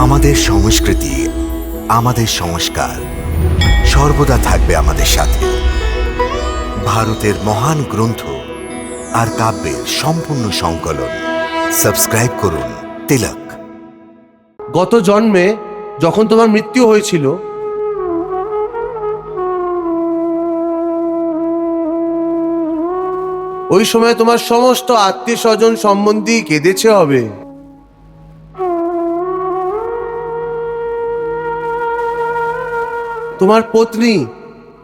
আমাদের সংস্কৃতি, আমাদের সংস্কার সর্বদা থাকবে আমাদের সাথে। ভারতের মহান গ্রন্থ আর কাব্যের সম্পূর্ণ সংকলন। সাবস্ক্রাইব করুন তিলক। গত জন্মে যখন তোমার মৃত্যু হয়েছিল, ওই সময় তোমার সমস্ত আত্মীয় স্বজন সম্বন্ধী কেঁদেছে হবে। তোমার পত্নী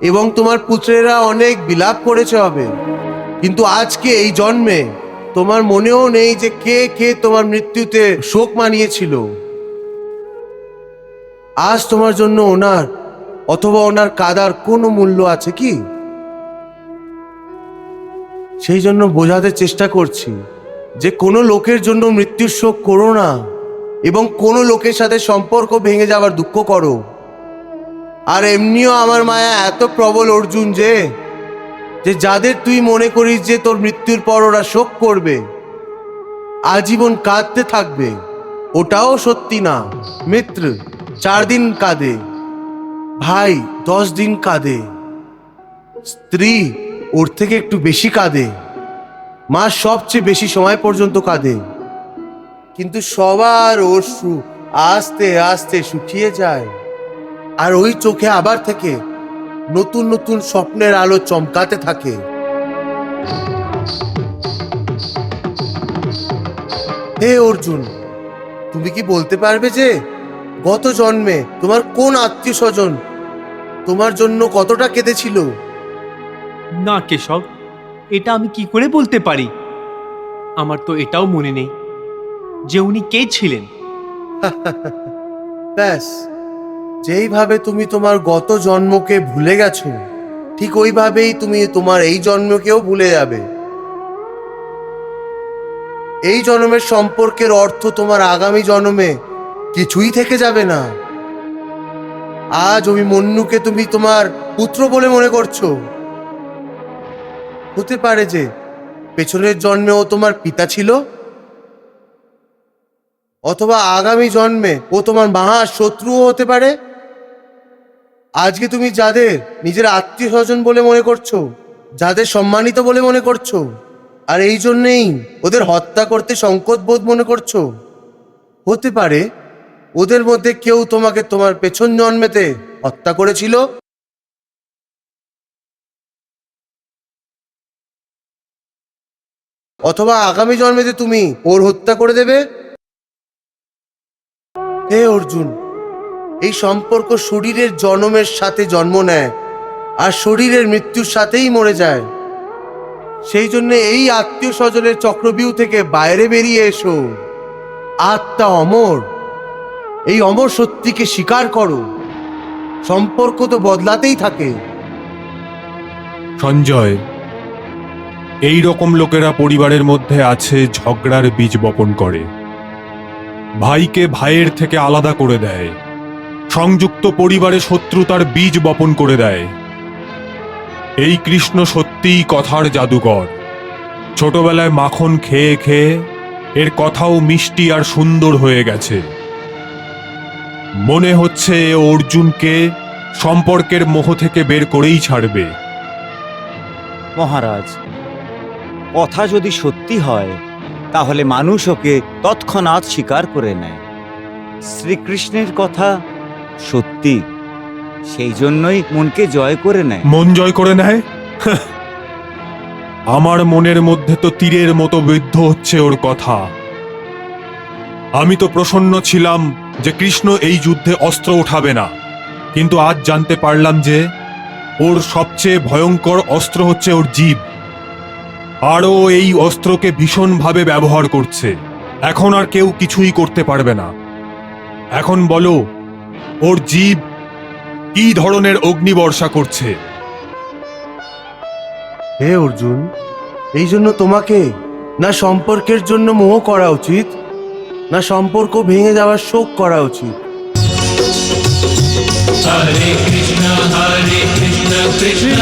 এবং তোমার পুত্রেরা অনেক বিলাপ করেছে হবে। কিন্তু আজকে এই জন্মে তোমার মনেও নেই যে কে কে তোমার মৃত্যুতে শোক মানিয়েছিল। আজ তোমার জন্য ওনার অথবা ওনার কাদার কোনো মূল্য আছে কি? সেই জন্য বোঝাতে চেষ্টা করছি যে কোনো লোকের জন্য মৃত্যুর শোক করো না, এবং কোনো লোকের সাথে সম্পর্ক ভেঙে যাওয়ার দুঃখ করো। আর এমনিও আমার মায়া এত প্রবল অর্জুন যে যাদের তুই মনে করিস যে তোর মৃত্যুর পর ওরা শোক করবে, আজীবন কাঁদতে থাকবে, ওটাও সত্যি না। মিত্র 4 দিন কাঁদে, ভাই 10 দিন কাঁদে, স্ত্রী ওর থেকে একটু বেশি কাঁদে, মা সবচেয়ে বেশি সময় পর্যন্ত কাঁদে। কিন্তু সবার অশ্রু আস্তে আস্তে শুকিয়ে যায়, আর ওই চোখে আবার থেকে নতুন নতুন স্বপ্নের আলো চমকাতে থাকে। হে অর্জুন, তুমি কি বলতে পারবে যে গত জন্মে তোমার কোন আত্মীয় স্বজন তোমার জন্য কতটা কেঁদেছিল? না কেশব, এটা আমি কি করে বলতে পারি? আমার তো এটাও মনে নেই যে উনি কে ছিলেন। ব্যাস, যেইভাবে তুমি তোমার গত জন্মকে ভুলে গেছো, ঠিক ওইভাবেই তুমি তোমার এই জন্মকেও ভুলে যাবে। এই জন্মের সম্পর্কের অর্থ তোমার আগামী জন্মে কিছুই থেকে যাবে না। আজ অভিমন্যুকে তুমি তোমার পুত্র বলে মনে করছো, হতে পারে যে পেছনের জন্মে ও তোমার পিতা ছিল, অথবা আগামী জন্মে ও তোমার মহা শত্রুও হতে পারে। আজকে তুমি যাদের নিজের আত্মীয় স্বজন বলে মনে করছো, যাদের সম্মানিত বলে মনে করছো, আর এই জন্যেই ওদের হত্যা করতে সংকোচ বোধ মনে করছো, হতে পারে ওদের মধ্যে কেউ তোমাকে তোমার পেছন জন্মেতে হত্যা করেছিল। অথবা আগামী জন্মেতে তুমি ওর হত্যা করে দেবে। হে অর্জুন, এই সম্পর্ক শরীরের জন্মের সাথে জন্ম নেয় আর শরীরের মৃত্যুর সাথেই মরে যায়। সেই জন্য এই আত্মীয় স্বজনের চক্রবিউ থেকে বাইরে বেরিয়ে এসো। আত্মা অমর, এই অমর সত্যিকে স্বীকার করো। সম্পর্ক তো বদলাতেই থাকে। সঞ্জয়, এই রকম লোকেরা পরিবারের মধ্যে আছে, ঝগড়ার বীজ বপন করে, ভাইকে ভাইয়ের থেকে আলাদা করে দেয়, সংযুক্ত পরিবারে শত্রুতার বীজ বপন করে দেয়। এই কৃষ্ণ সত্যিই কথার জাদুকর। ছোটবেলায় মাখন খেয়ে খেয়ে এর কথাও মিষ্টি আর সুন্দর হয়ে গেছে। মনে হচ্ছে এ অর্জুনকে সম্পর্কের মোহ থেকে বের করেই ছাড়বে। মহারাজ, কথা যদি সত্যি হয় তাহলে মানুষ ওকে তৎক্ষণাৎ স্বীকার করে নেয়। শ্রীকৃষ্ণের কথা সত্যি, সেই জন্যই মনকে জয় করে নেয়। মন জয় করে নেয়? আমার মনের মধ্যে তো তীরের মতো বিদ্ধ হচ্ছে ওর কথা। আমি তো প্রসন্ন ছিলাম যে কৃষ্ণ এই যুদ্ধে অস্ত্র উঠাবে না, কিন্তু আজ জানতে পারলাম যে ওর সবচেয়ে ভয়ঙ্কর অস্ত্র হচ্ছে ওর জিভ, আর ও এই অস্ত্রকে ভীষণভাবে ব্যবহার করছে। এখন আর কেউ কিছুই করতে পারবে না। এখন বলো, ওর জিভ কি ধরনের অগ্নিবর্ষা করছে? হে অর্জুন, এই জন্য তোমাকে না সম্পর্কের জন্য মোহ করা উচিত, না সম্পর্ক ভেঙে যাওয়ার শোক করা উচিত। হরে কৃষ্ণ কৃষ্ণ কৃষ্ণ